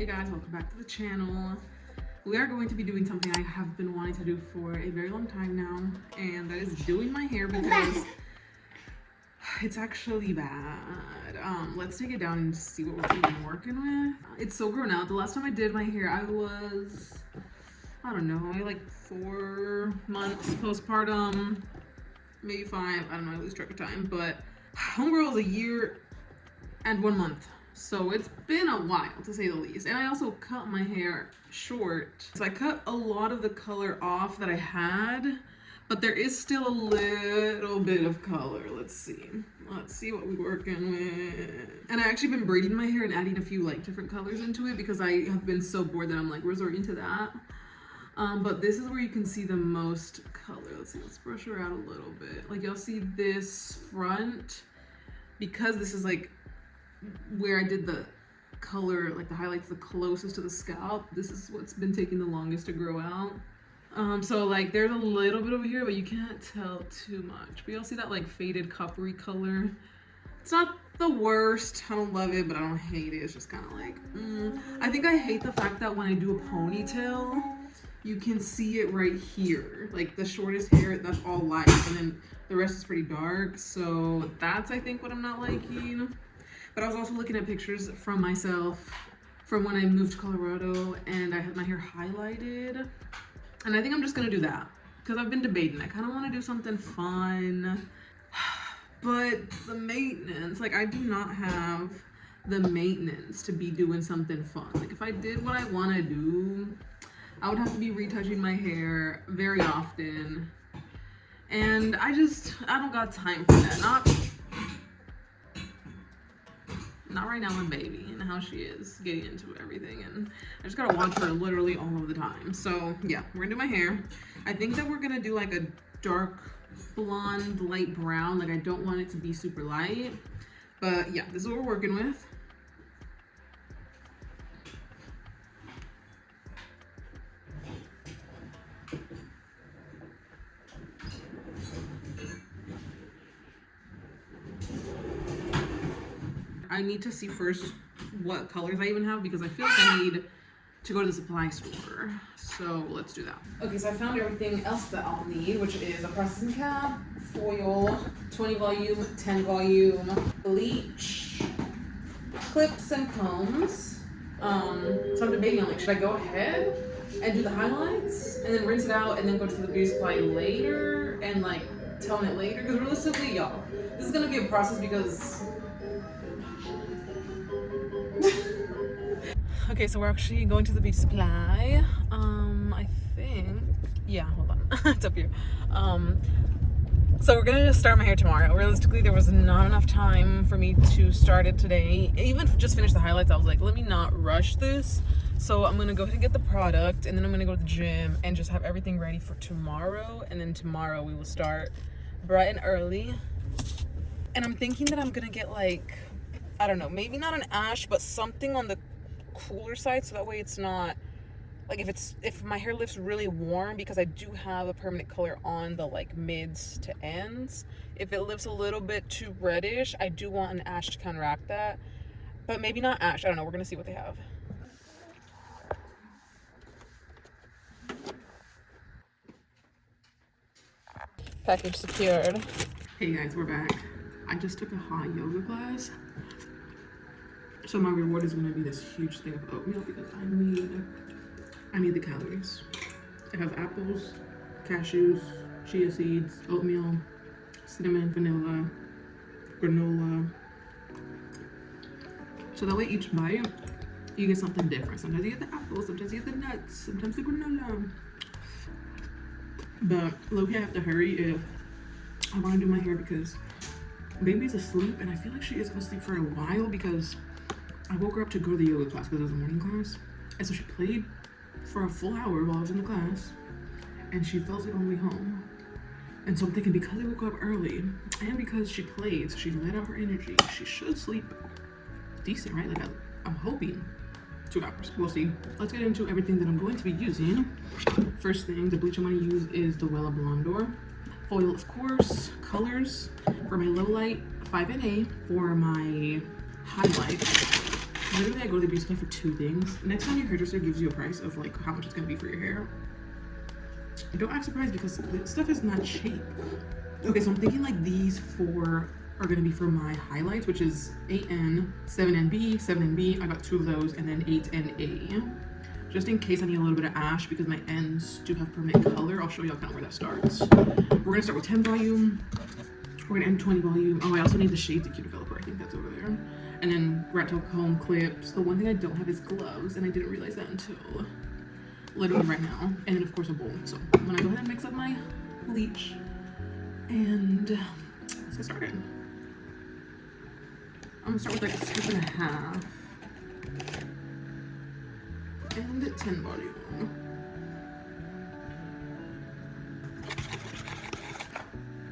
Hey guys, welcome back to the channel. We are going to be doing something I have been wanting to do for a very long time now, and that is doing my hair because it's actually bad. Let's take it down and see what we've been working with. It's so grown out. The last time I did my hair, I was, I don't know, like 4 months postpartum, maybe 5. I don't know, I lose track of time, but homegirl was 1 year and 1 month. So it's been a while, to say the least. And I also cut my hair short. So I cut a lot of the color off that I had, but there is still a little bit of color. Let's see what we're working with. And I actually been braiding my hair and adding a few like different colors into it because I have been so bored that I'm like resorting to that. But this is where you can see the most color. Let's brush her out a little bit. Like you'll see this front, because this is like where I did the color, like the highlights the closest to the scalp. This is what's been taking the longest to grow out. So like there's a little bit over here, but you can't tell too much. But you'll see that like faded coppery color. It's not the worst. I don't love it, but I don't hate it. It's just kind of like, I think I hate the fact that when I do a ponytail, you can see it right here. Like the shortest hair, that's all light, and then the rest is pretty dark. So that's, I think, what I'm not liking. But I was also looking at pictures from myself from when I moved to Colorado and I had my hair highlighted. And I think I'm just gonna do that because I've been debating. I kind of want to do something fun, but the maintenance, like I do not have the maintenance to be doing something fun. Like if I did what I want to do, I would have to be retouching my hair very often. And I don't got time for that. Not right now, my baby and how she is getting into everything, and I just gotta watch her literally all of the time. So yeah, we're gonna do my hair. I think that we're gonna do like a dark blonde, light brown. Like I don't want it to be super light, but yeah, this is what we're working with. I need to see first what colors I even have because I feel like I need to go to the supply store. So let's do that. Okay, so I found everything else that I'll need, which is a processing cap, foil, 20 volume, 10 volume, bleach, clips and combs. So I'm debating on like, should I go ahead and do the highlights and then rinse it out and then go to the beauty supply later and like tone it later? Because realistically, y'all, this is gonna be a process because okay, so we're actually going to the beauty supply. I think, yeah, hold on, it's up here. So we're gonna just start my hair tomorrow. Realistically, there was not enough time for me to start it today. Even just finish the highlights, I was like, let me not rush this. So I'm gonna go ahead and get the product, and then I'm gonna go to the gym and just have everything ready for tomorrow. And then tomorrow we will start bright and early. And I'm thinking that I'm gonna get like, I don't know, maybe not an ash, but something on the cooler side, so that way it's not like if my hair lifts really warm, because I do have a permanent color on the like mids to ends. If it lifts a little bit too reddish, I do want an ash to counteract that, but maybe not ash. I don't know, we're gonna see what they have. Package secured. Hey guys, we're back. I just took a hot yoga class. So my reward is gonna be this huge thing of oatmeal because I need the calories. It has apples, cashews, chia seeds, oatmeal, cinnamon, vanilla, granola. So that way each bite, you get something different. Sometimes you get the apples, sometimes you get the nuts, sometimes the granola. But low-key I have to hurry if I wanna do my hair because baby's asleep and I feel like she is gonna sleep for a while because I woke her up to go to the yoga class because it was a morning class. And so she played for a full hour while I was in the class. And she fell asleep on the way home. And so I'm thinking because I woke her up early and because she played, so she let out her energy, she should sleep decent, right? Like I'm hoping 2 hours. We'll see. Let's get into everything that I'm going to be using. First thing, the bleach I'm going to use is the Wella Blondor. Foil, of course. Colors for my low light, 5NA. For my highlight, literally I go to the beauty supply for 2 things. Next time your hairdresser gives you a price of like how much it's gonna be for your hair, don't act surprised because this stuff is not cheap. Okay, so I'm thinking like these 4 are gonna be for my highlights, which is 8N, 7NB, 7NB. I got 2 of those, and then 8NA. Just in case I need a little bit of ash because my ends do have permanent color. I'll show y'all kind of where that starts. We're gonna start with 10 volume. We're gonna end 20 volume. Oh, I also need the Shades EQ Developer. I think that's over there. And then rat tail comb clips. The one thing I don't have is gloves, and I didn't realize that until literally right now. And then of course a bowl. So I'm gonna go ahead and mix up my bleach, and let's get started. I'm gonna start with like a scoop and a half. And 10 volume.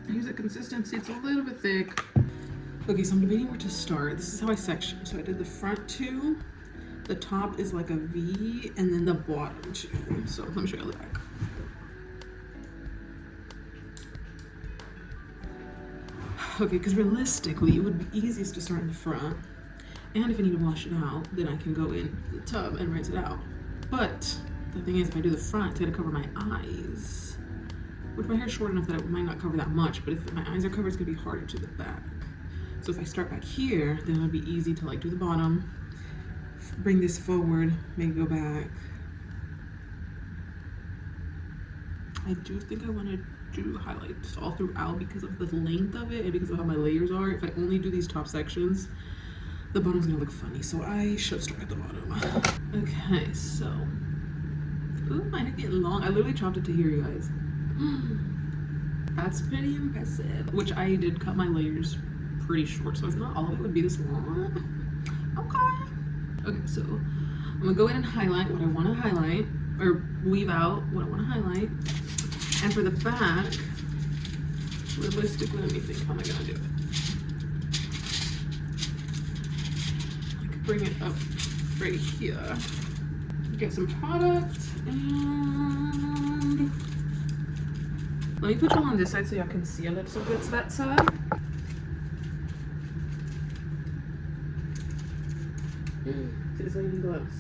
Here's the consistency, it's a little bit thick. Okay, so I'm debating where to start. This is how I section. So I did the front 2, the top is like a V, and then the bottom 2. So let me show you the back. Okay, because realistically, it would be easiest to start in the front. And if I need to wash it out, then I can go in the tub and rinse it out. But the thing is, if I do the front, it's gonna cover my eyes. Which my hair's short enough that it might not cover that much, but if my eyes are covered, it's gonna be harder to the back. So if I start back here, then it'll be easy to like do the bottom, bring this forward, maybe go back. I do think I wanna do highlights all throughout because of the length of it and because of how my layers are. If I only do these top sections, the bottom's gonna look funny, so I should start at the bottom. Okay, so, ooh, my neck getting long. I literally chopped it to here, you guys. That's pretty impressive. Which I did cut my layers pretty short, so if not all of it would be this long. Okay. Okay, so I'm gonna go in and highlight what I wanna highlight, or leave out what I wanna highlight. And for the back, realistically, let me think, how am I gonna do it? Bring it up right here. Get some product, and let me put y'all on this side so y'all can see a little bit that side. See this lady gloves.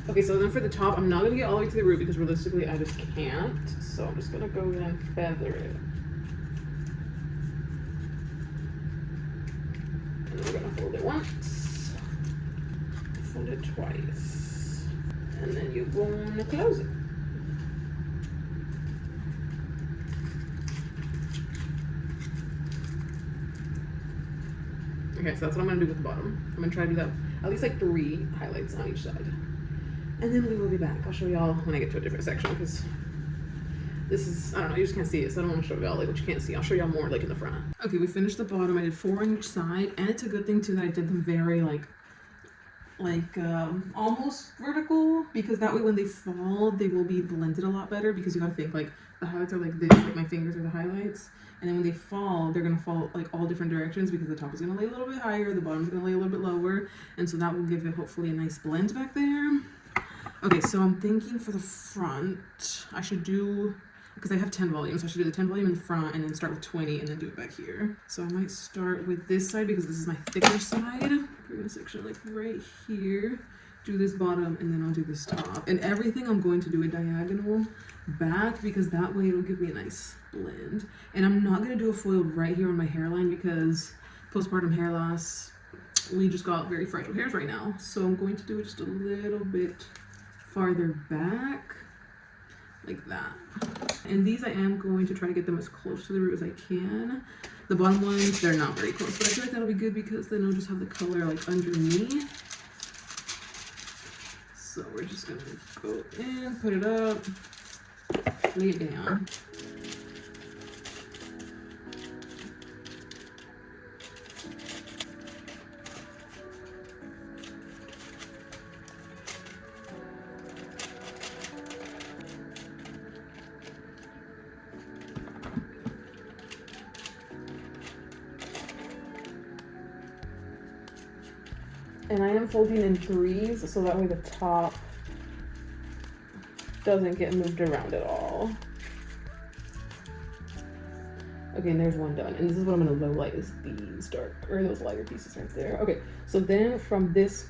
Okay, so then for the top, I'm not gonna get all the way to the root because realistically I just can't. So I'm just gonna go in and feather it. We're gonna fold it once, fold it twice, and then you're going to close it. Okay, so that's what I'm gonna do with the bottom. I'm gonna try to do that at least like 3 highlights on each side. And then we will be back. I'll show y'all when I get to a different section because this is, I don't know, you just can't see it, so I don't want to show y'all like what you can't see. I'll show y'all more like in the front. Okay, we finished the bottom. I did 4 on each side, and it's a good thing too that I did them very like almost vertical, because that way when they fall, they will be blended a lot better, because you gotta think like the highlights are like this, like my fingers are the highlights, and then when they fall, they're gonna fall like all different directions because the top is gonna lay a little bit higher, the bottom's gonna lay a little bit lower, and so that will give it hopefully a nice blend back there. Okay, so I'm thinking for the front, I should do, because I have 10 volumes, so I should do the 10 volume in the front and then start with 20 and then do it back here. So I might start with this side because this is my thicker side. We're gonna section like right here, do this bottom, and then I'll do this top. And everything I'm going to do a diagonal back because that way it'll give me a nice blend. And I'm not gonna do a foil right here on my hairline because postpartum hair loss, we just got very fragile hairs right now. So I'm going to do it just a little bit farther back, like that. And these I am going to try to get them as close to the root as I can. The bottom ones, they're not very close, but I feel like that'll be good because then I'll just have the color like underneath. So we're just gonna go in, put it up, lay it down. And I am folding in 3s so that way the top doesn't get moved around at all. Okay, and there's one done. And this is what I'm gonna low light, is these dark, or those lighter pieces right there. Okay, so then from this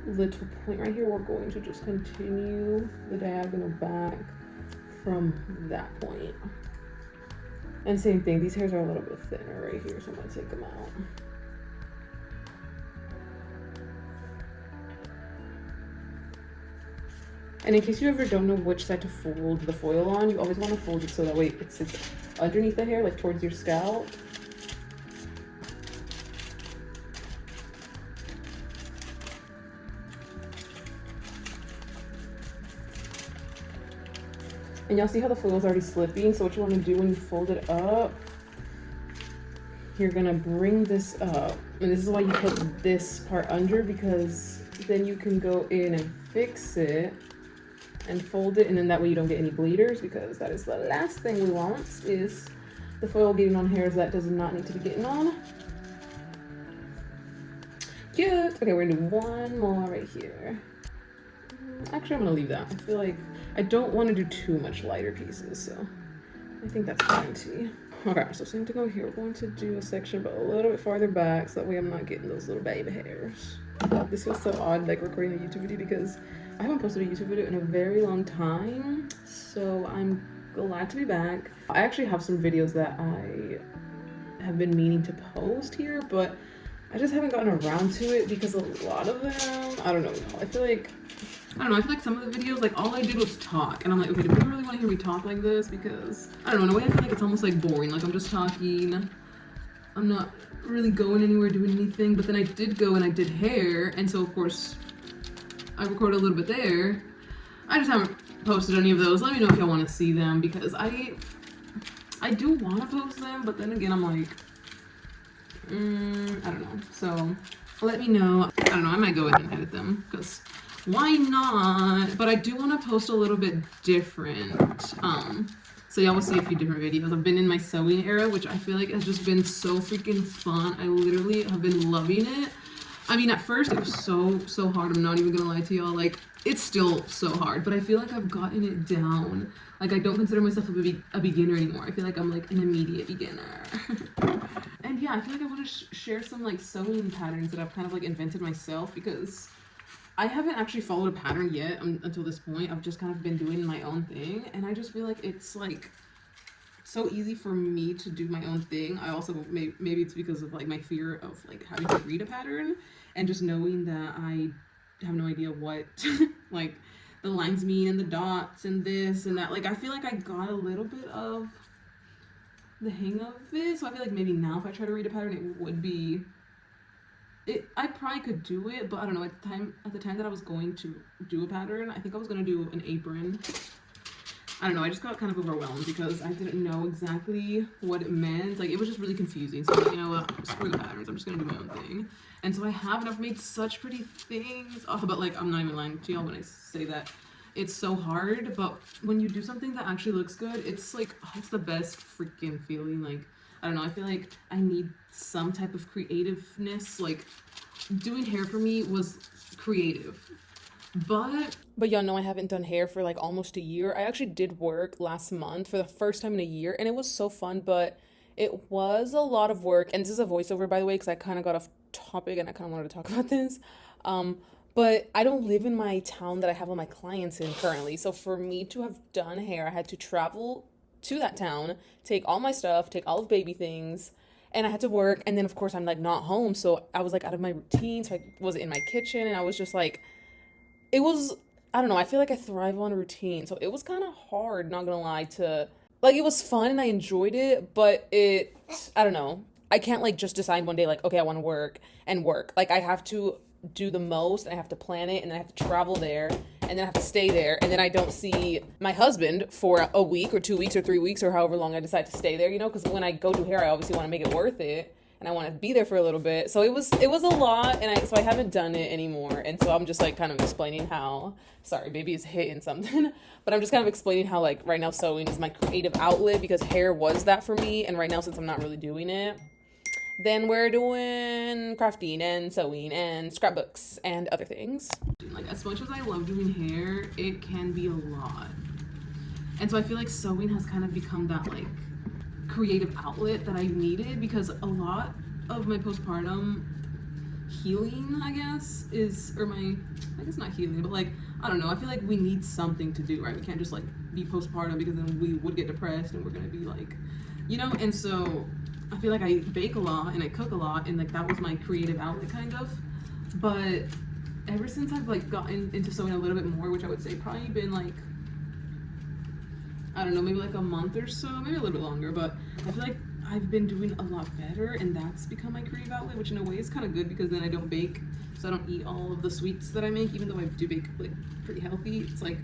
little point right here, we're going to just continue the diagonal back from that point. And same thing, these hairs are a little bit thinner right here, so I'm gonna take them out. And in case you ever don't know which side to fold the foil on, you always want to fold it so that way it sits underneath the hair, like towards your scalp. And y'all see how the foil is already slipping? So what you want to do when you fold it up, you're gonna bring this up. And this is why you put this part under, because then you can go in and fix it and fold it, and then that way you don't get any bleeders, because that is the last thing we want, is the foil getting on hairs that does not need to be getting on. Cute. Okay, we're gonna do one more right here. Actually, I'm gonna leave that. I feel like I don't want to do too much lighter pieces, so I think that's plenty. Okay, so same to go here. We're going to do a section but a little bit farther back, so that way I'm not getting those little baby hairs. This feels so odd, like recording a YouTube video, because I haven't posted a YouTube video in a very long time, so I'm glad to be back. I actually have some videos that I have been meaning to post here, but I just haven't gotten around to it because a lot of them, I don't know, I feel like some of the videos, like all I did was talk, and I'm like, okay, do people really want to hear me talk like this? Because, I don't know, in a way I feel like it's almost like boring, like I'm just talking, I'm not really going anywhere, doing anything. But then I did go and I did hair, and so of course I recorded a little bit there. I just haven't posted any of those. Let me know if y'all want to see them, because I do want to post them, but then again I'm like, I don't know. So let me know. I don't know, I might go ahead and edit them, because why not? But I do want to post a little bit different. So y'all will see a few different videos. I've been in my sewing era, which I feel like has just been so freaking fun. I literally have been loving it. I mean, at first it was so hard. I'm not even gonna lie to y'all. Like, it's still so hard, but I feel like I've gotten it down. Like, I don't consider myself a beginner anymore. I feel like I'm like an immediate beginner. And yeah, I feel like I want to share some like sewing patterns that I've kind of like invented myself, because I haven't actually followed a pattern yet until this point. I've just kind of been doing my own thing, and I just feel like it's like so easy for me to do my own thing. I also, maybe it's because of like my fear of like having to read a pattern and just knowing that I have no idea what like the lines mean and the dots and this and that. Like, I feel like I got a little bit of the hang of it, so I feel like maybe now if I try to read a pattern, it would be I probably could do it, but I don't know, at the time that I was going to do a pattern, I think I was going to do an apron. I don't know, I just got kind of overwhelmed because I didn't know exactly what it meant. Like, it was just really confusing. So I'm like, you know what, screw the patterns, I'm just going to do my own thing. And so I have, and I've made such pretty things. Oh, but like, I'm not even lying to y'all when I say that it's so hard, but when you do something that actually looks good, it's like, oh, it's the best freaking feeling. Like, I don't know, I feel like I need some type of creativeness. Like, doing hair for me was creative. But y'all know I haven't done hair for like almost a year. I actually did work last month for the first time in a year, and it was so fun, but it was a lot of work. And this is a voiceover, by the way, because I kind of got off topic and I kind of wanted to talk about this. But I don't live in my town that I have all my clients in currently. So for me to have done hair, I had to travel to that town, take all my stuff, take all of baby things, and I had to work. And then of course I'm like not home, so I was like out of my routine, so I wasn't in my kitchen, and I was just like, it was, I don't know, I feel like I thrive on routine, so it was kind of hard, not gonna lie, to, like, it was fun and I enjoyed it, but it, I don't know, I can't like just decide one day like, okay, I want to work and work. Like, I have to do the most, and I have to plan it, and then I have to travel there, and then I have to stay there, and then I don't see my husband for a week or 2 weeks or 3 weeks or however long I decide to stay there, you know, because when I go do hair, I obviously want to make it worth it, and I want to be there for a little bit. So it was a lot, and so I haven't done it anymore, and so I'm just like kind of explaining how, sorry, baby is hitting something, but I'm just kind of explaining how like right now sewing is my creative outlet, because hair was that for me, and right now since I'm not really doing it, then we're doing crafting and sewing and scrapbooks and other things. Like, as much as I love doing hair, it can be a lot. And so I feel like sewing has kind of become that like creative outlet that I needed, because a lot of my postpartum healing, I guess, I guess not healing, but like, I don't know, I feel like we need something to do, right? We can't just like be postpartum, because then we would get depressed and we're gonna be like, you know. And so I feel like I bake a lot and I cook a lot, and like that was my creative outlet kind of. But ever since I've like gotten into sewing a little bit more, which I would say probably been like, I don't know, maybe like a month or so, maybe a little bit longer, but I feel like I've been doing a lot better, and that's become my creative outlet, which in a way is kind of good, because then I don't bake, so I don't eat all of the sweets that I make, even though I do bake like pretty healthy. It's like,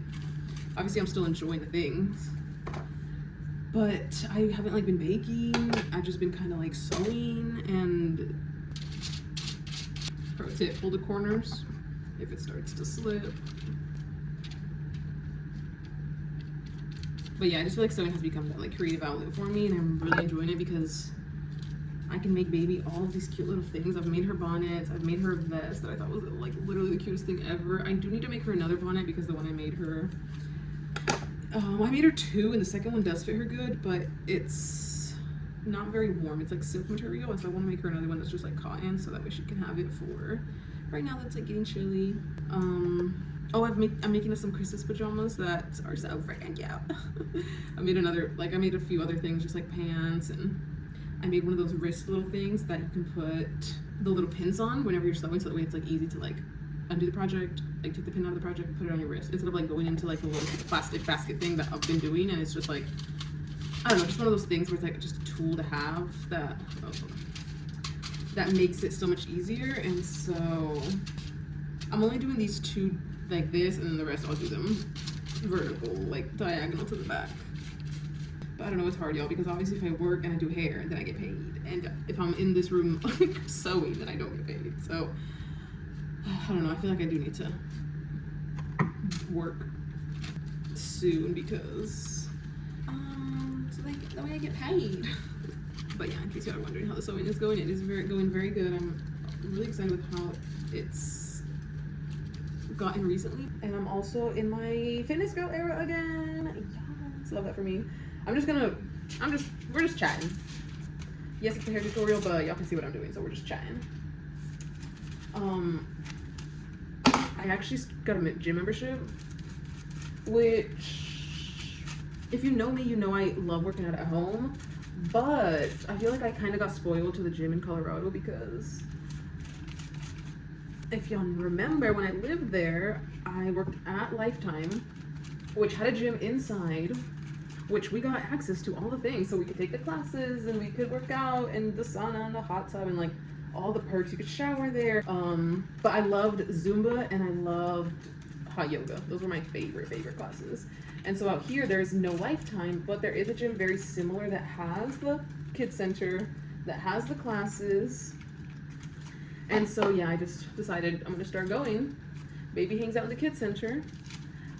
obviously I'm still enjoying the things, but I haven't like been baking. I've just been kind of like sewing. And pro tip, pull the corners if it starts to slip. But yeah, I just feel like sewing has become that like creative outlet for me, and I'm really enjoying it, because I can make baby all of these cute little things. I've made her bonnets, I've made her a vest that I thought was like literally the cutest thing ever. I do need to make her another bonnet, because the one I made her, I made her two, and the second one does fit her good, but it's not very warm. It's like silk material, and so I want to make her another one that's just like cotton, so that way she can have it for right now that's like getting chilly. Oh, I'm making us some Christmas pajamas that are so freaking cute. I made a few other things, just like pants, and I made one of those wrist little things that you can put the little pins on whenever you're sewing, so that way it's like easy to like undo the project, like take the pin out of the project and put it on your wrist, instead of like going into like a little plastic basket thing that I've been doing. And it's just like, I don't know, just one of those things where it's like just a tool to have that makes it so much easier. And so I'm only doing these two like this, and then the rest I'll do them vertical, like diagonal to the back. But I don't know, it's hard, y'all, because obviously if I work and I do hair, then I get paid, and if I'm in this room like sewing, then I don't get paid. So I don't know, I feel like I do need to work soon, because so that way I get paid. But yeah, in case y'all are wondering how the sewing is going, it is going very good. I'm really excited with how it's gotten recently, and I'm also in my fitness girl era again. Yes, love that for me. We're just chatting. Yes, it's a hair tutorial, but y'all can see what I'm doing, so we're just chatting. I actually got a gym membership, which, if you know me, you know I love working out at home, but I feel like I kind of got spoiled to the gym in Colorado, because if y'all remember, when I lived there, I worked at Lifetime, which had a gym inside, which we got access to all the things, so we could take the classes and we could work out in the sauna and the hot tub and like all the perks. You could shower there. But I loved Zumba and I loved hot yoga. Those were my favorite classes. And so out here, there's no Lifetime, but there is a gym very similar that has the kids center, that has the classes. And so yeah, I just decided I'm gonna start going. Baby hangs out in the kids center,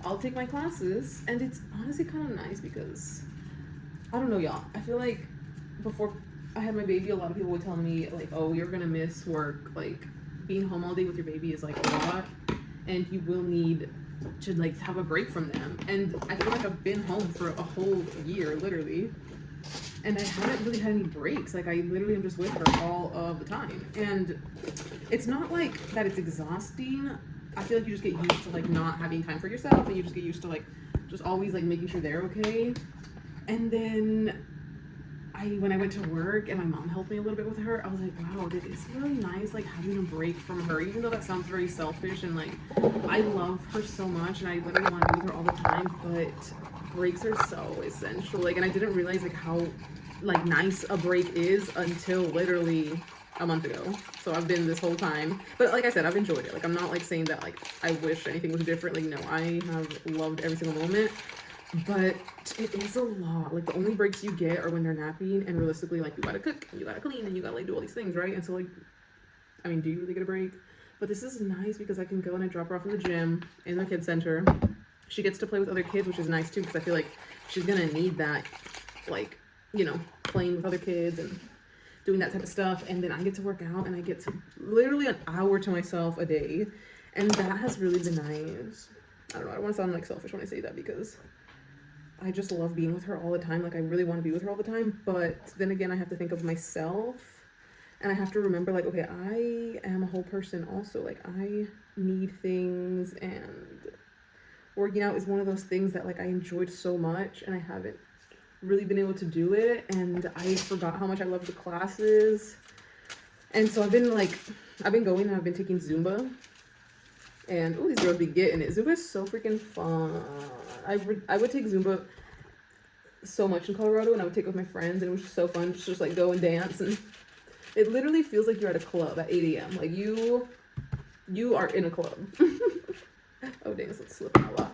I'll take my classes, and it's honestly kind of nice, because I don't know, y'all, I feel like before I had my baby, a lot of people would tell me like, oh, you're gonna miss work, like being home all day with your baby is like a lot, and you will need to like have a break from them. And I feel like I've been home for a whole year, literally, and I haven't really had any breaks. Like, I literally am just with her all of the time. And it's not like that it's exhausting. I feel like you just get used to like not having time for yourself, and you just get used to like just always like making sure they're okay. And then when I went to work and my mom helped me a little bit with her, I was like, wow, it's really nice like having a break from her, even though that sounds very selfish, and like I love her so much and I literally want to be with her all the time, but breaks are so essential. Like, and I didn't realize like how like nice a break is until literally a month ago. So I've been this whole time, but like I said, I've enjoyed it. Like, I'm not like saying that like I wish anything was different. Like, no, I have loved every single moment, but it is a lot. Like, the only breaks you get are when they're napping, and realistically, like, you gotta cook and you gotta clean and you gotta like do all these things, right? And so like, I mean, do you really get a break? But this is nice because I can go and I drop her off in the gym in the kids center. She gets to play with other kids, which is nice too, because I feel like she's gonna need that, like, you know, playing with other kids and doing that type of stuff. And then I get to work out and I get to literally an hour to myself a day, and that has really been nice. I don't know, I don't want to sound like selfish when I say that, because I just love being with her all the time. Like, I really want to be with her all the time. But then again, I have to think of myself. And I have to remember, like, okay, I am a whole person also. Like, I need things. And working out is one of those things that, like, I enjoyed so much. And I haven't really been able to do it. And I forgot how much I love the classes. And so I've been going and I've been taking Zumba. And, oh, these girls be getting it. Zumba is so freaking fun. I would take Zumba so much in Colorado, and I would take it with my friends, and it was just so fun. Just like go and dance, and it literally feels like you're at a club at 8 a.m. Like you are in a club. Oh, dang, it's slipping a lot.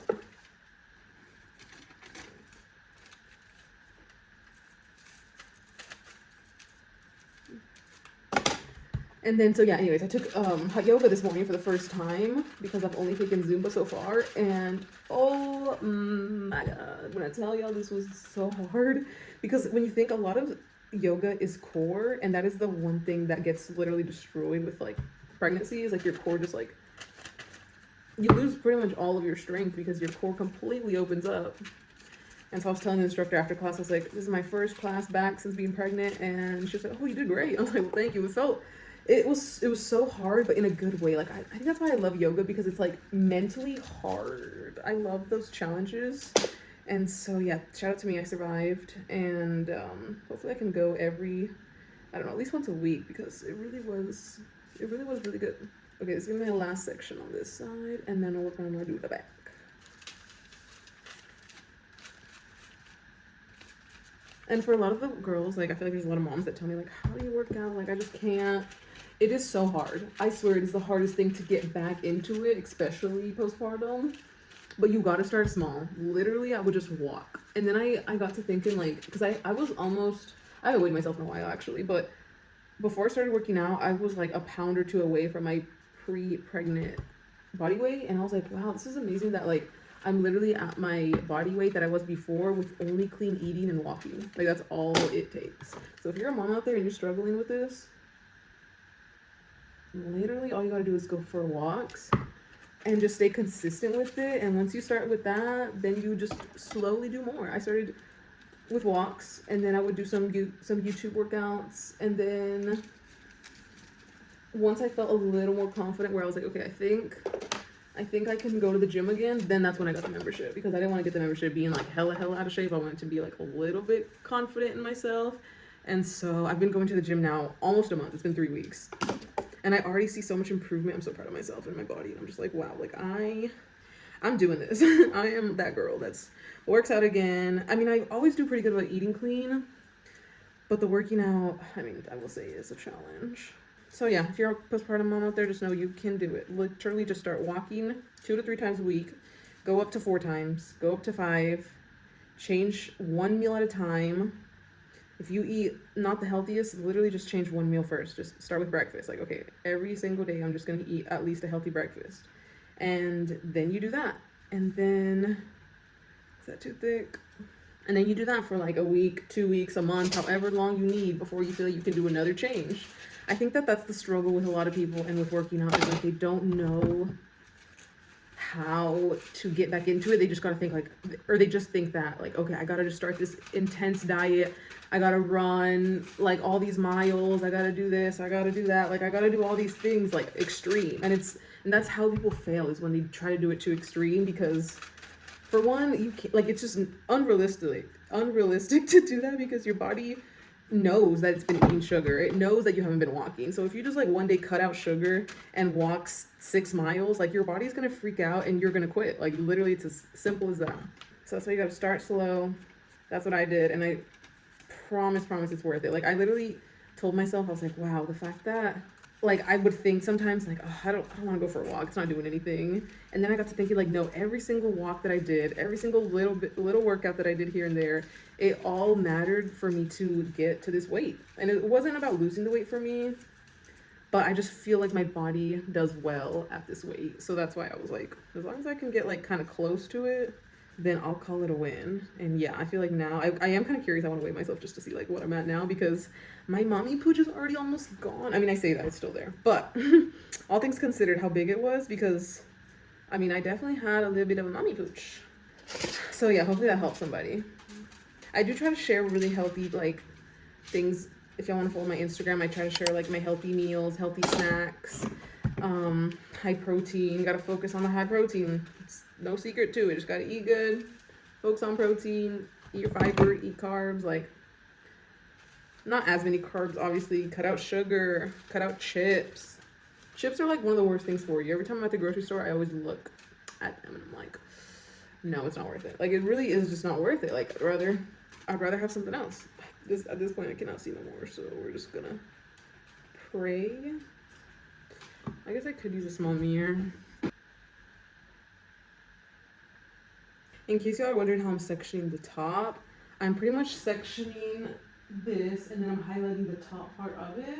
And then, so yeah, anyways, I took hot yoga this morning for the first time because I've only taken Zumba so far. And oh my God, when I tell y'all, this was so hard. Because when you think, a lot of yoga is core, and that is the one thing that gets literally destroyed with like pregnancy, is like your core just like, you lose pretty much all of your strength because your core completely opens up. And so I was telling the instructor after class, I was like, this is my first class back since being pregnant. And she was like, oh, you did great. I was like, well, thank you. It was so hard, but in a good way. Like, I think that's why I love yoga, because it's like mentally hard. I love those challenges. And so yeah, shout out to me, I survived. And hopefully I can go every, I don't know, at least once a week, because it really was really good. Okay, this is gonna be my last section on this side, and then I'll work on how to do the back. And for a lot of the girls, like, I feel like there's a lot of moms that tell me, like, how do you work out? Like, I just can't. It is so hard. I swear it is the hardest thing to get back into it, especially postpartum. But you gotta start small. Literally, I would just walk. And then I got to thinking, like, because I haven't weighed myself in a while, actually. But before I started working out, I was like a pound or two away from my pre-pregnant body weight. And I was like, wow, this is amazing that, like, I'm literally at my body weight that I was before with only clean eating and walking. Like, that's all it takes. So if you're a mom out there and you're struggling with this, literally all you gotta do is go for walks and just stay consistent with it. And once you start with that, then you just slowly do more. I started with walks, and then I would do some YouTube workouts. And then once I felt a little more confident, where I was like, okay, I think I can go to the gym again, then that's when I got the membership, because I didn't want to get the membership being like hella out of shape. I wanted to be like a little bit confident in myself. And so I've been going to the gym now almost a month. It's been 3 weeks. And I already see so much improvement. I'm so proud of myself and my body. And I'm just like, wow, like I'm doing this. I am that girl that's works out again. I mean, I always do pretty good about eating clean, but the working out, I mean, I will say is a challenge. So yeah, if you're a postpartum mom out there, just know you can do it. Literally just start walking 2 to 3 times a week. Go up to 4 times. Go up to 5. Change 1 meal at a time. If you eat not the healthiest, literally just change 1 meal first. Just start with breakfast. Like, okay, every single day I'm just going to eat at least a healthy breakfast. And then you do that. And then, is that too thick? And then you do that for like a week, 2 weeks, a month, however long you need before you feel like you can do another change. I think that that's the struggle with a lot of people and with working out, is like they don't know how to get back into it. They just gotta think like, or they just think that like, okay, I gotta just start this intense diet. I gotta run like all these miles. I gotta do this. I gotta do that. Like, I gotta do all these things like extreme. And that's how people fail, is when they try to do it too extreme, because for one, you can't, like, it's just unrealistic to do that, because your body knows that it's been eating sugar. It knows that you haven't been walking. So if you just like one day cut out sugar and walk 6 miles, like, your body's gonna freak out and you're gonna quit. Like, literally, it's as simple as that. So that's why you gotta start slow. That's what I did, and I promise it's worth it. Like, I literally told myself, I was like, wow, the fact that, like, I would think sometimes like, oh, I don't want to go for a walk, it's not doing anything. And then I got to thinking, like, no, every single walk that I did, every single little workout that I did here and there, it all mattered for me to get to this weight. And it wasn't about losing the weight for me, but I just feel like my body does well at this weight. So that's why I was like, as long as I can get like kind of close to it, then I'll call it a win. And yeah, I feel like now I am kind of curious. I want to weigh myself just to see like what I'm at now, because my mommy pooch is already almost gone. I mean, I say that it's still there, but all things considered, how big it was, because I mean, I definitely had a little bit of a mommy pooch. So yeah, hopefully that helps somebody. I do try to share really healthy like things. If y'all want to follow my Instagram, I try to share like my healthy meals, healthy snacks, high protein. Gotta focus on the high protein. It's no secret too. You just gotta eat good, focus on protein, eat your fiber, eat carbs. Like not as many carbs, obviously. Cut out sugar, cut out chips. Chips are like one of the worst things for you. Every time I'm at the grocery store, I always look at them and I'm like, no, it's not worth it. Like it really is just not worth it. Like I'd rather have something else. At this point I cannot see no more, so we're just gonna pray. I guess I could use a small mirror. In case y'all are wondering how I'm sectioning the top, I'm pretty much sectioning this and then I'm highlighting the top part of it.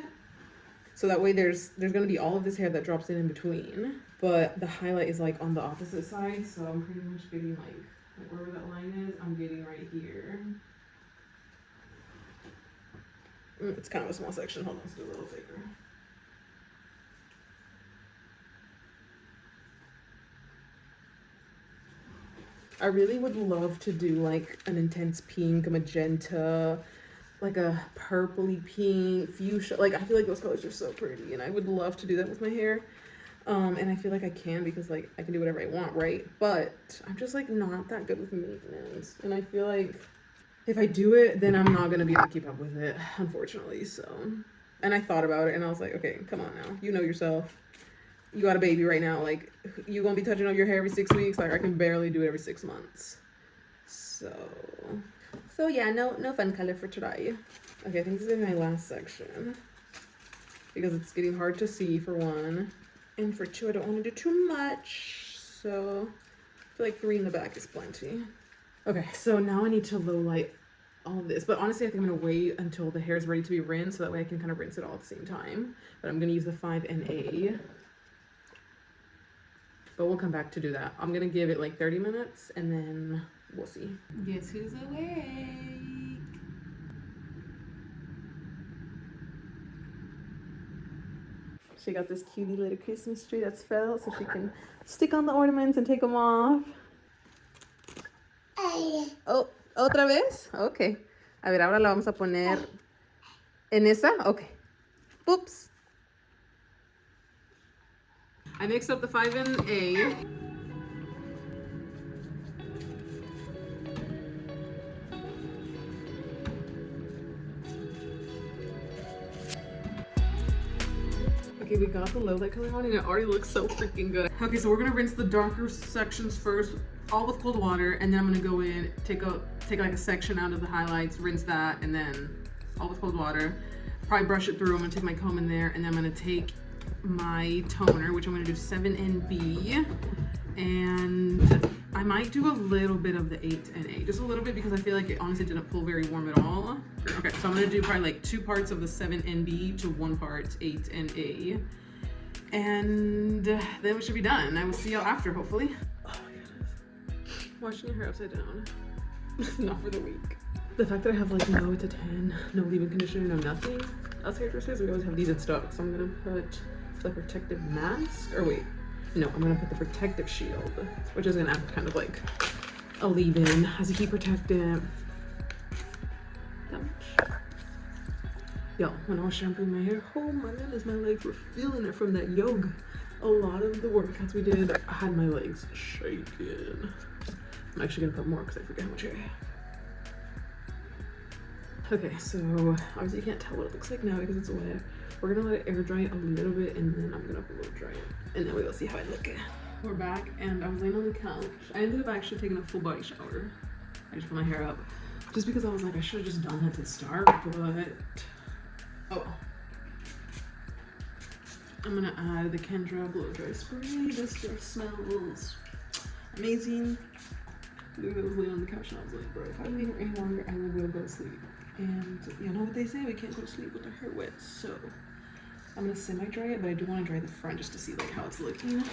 So that way there's gonna be all of this hair that drops in between, but the highlight is like on the opposite side, so I'm pretty much getting like wherever that line is, I'm getting right here. It's kind of a small section. Hold on, let's do a little bigger. I really would love to do like an intense pink, magenta, like a purpley pink, fuchsia. Like I feel like those colors are so pretty and I would love to do that with my hair. And I feel like I can because like I can do whatever I want, right? But I'm just like not that good with maintenance. And I feel like if I do it, then I'm not gonna be able to keep up with it, unfortunately. So, and I thought about it and I was like, okay, come on now. You know yourself. You got a baby right now. Like, you gonna be touching up your hair every 6 weeks? Like, I can barely do it every 6 months. So yeah, no fun color for today. Okay, I think this is my last section because it's getting hard to see for one, and for two, I don't want to do too much. So I feel like 3 in the back is plenty. Okay, so now I need to low light all of this, but honestly I think I'm gonna wait until the hair is ready to be rinsed so that way I can kind of rinse it all at the same time. But I'm gonna use the 5NA, but we'll come back to do that. I'm gonna give it like 30 minutes and then we'll see. Guess who's awake? She got this cutie little Christmas tree that's felt so she can stick on the ornaments and take them off. Oh, ¿otra vez? Ok. A ver, ahora la vamos a poner en esa. Ok. Oops. I mixed up the 5NA. Okay, we got the low light color on and it already looks so freaking good. Okay, so we're gonna rinse the darker sections first, all with cold water, and then I'm gonna go in, take like a section out of the highlights, rinse that, and then all with cold water. Probably brush it through. I'm gonna take my comb in there, and then I'm gonna take my toner, which I'm gonna do 7NB, and I might do a little bit of the 8NA, just a little bit because I feel like it honestly didn't pull very warm at all. Okay, so I'm gonna do probably like 2 parts of the 7NB to 1 part 8NA, and then we should be done. I will see y'all after, hopefully. Oh my goodness, washing your hair upside down. It's not for the week. The fact that I have like no to 10, no leave-in conditioner, no nothing. Us hairdressers, we always have these in stock. So I'm gonna put the protective mask, or wait, no, I'm gonna put the protective shield, which is gonna act kind of like a leave-in as a heat protectant. That much. Yo, when I was shampooing my hair, oh my goodness, my legs were feeling it from that yoga. A lot of the workouts we did, I had my legs shaking. I'm actually gonna put more because I forget how much hair I have. Okay, so obviously you can't tell what it looks like now because it's wet. We're gonna let it air dry a little bit and then I'm gonna blow dry it. And then we'll see how I look. We're back and I was laying on the couch. I ended up actually taking a full body shower. I just put my hair up. Just because I was like, I should have just done that to start, but oh. I'm gonna add the Kendra blow dry spray. This stuff smells amazing. I was laying on the couch and I was like, bro, if I leave here any longer, I will go to sleep. And you know what they say, we can't go to sleep with our hair wet, so I'm gonna semi-dry it, but I do want to dry the front just to see like how it's looking.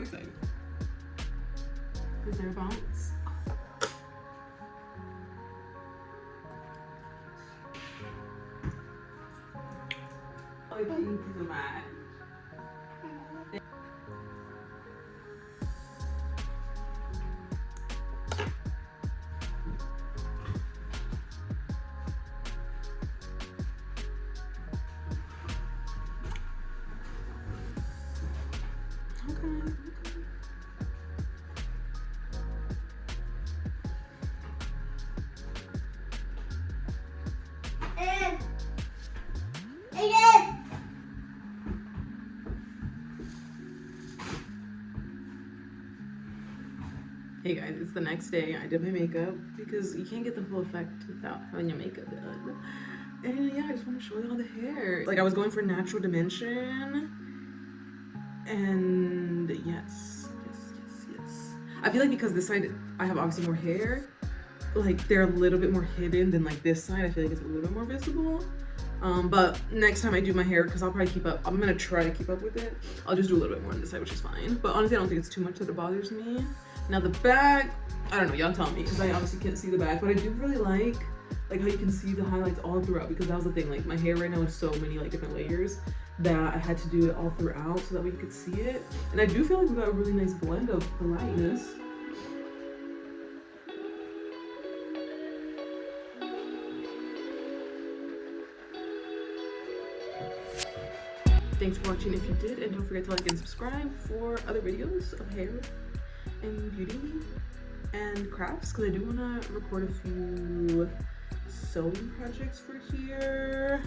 excited. Is there a bounce? Oh, thank you so much. Hey guys, it's the next day. I did my makeup because you can't get the full effect without having your makeup done. And yeah, I just want to show you all the hair. Like I was going for natural dimension. And yes. I feel like because this side I have obviously more hair, like they're a little bit more hidden than like this side. I feel like it's a little bit more visible. But next time I do my hair, because I'll probably keep up, I'm gonna try to keep up with it. I'll just do a little bit more on this side, which is fine. But honestly, I don't think it's too much that it bothers me. Now the back, I don't know, y'all tell me, because I obviously can't see the back, but I do really like how you can see the highlights all throughout, because that was the thing, like my hair right now is so many like different layers that I had to do it all throughout so that way you could see it. And I do feel like we got a really nice blend of the lightness. Thanks for watching if you did, and don't forget to like and subscribe for other videos of hair and beauty and crafts, because I do want to record a few sewing projects for here.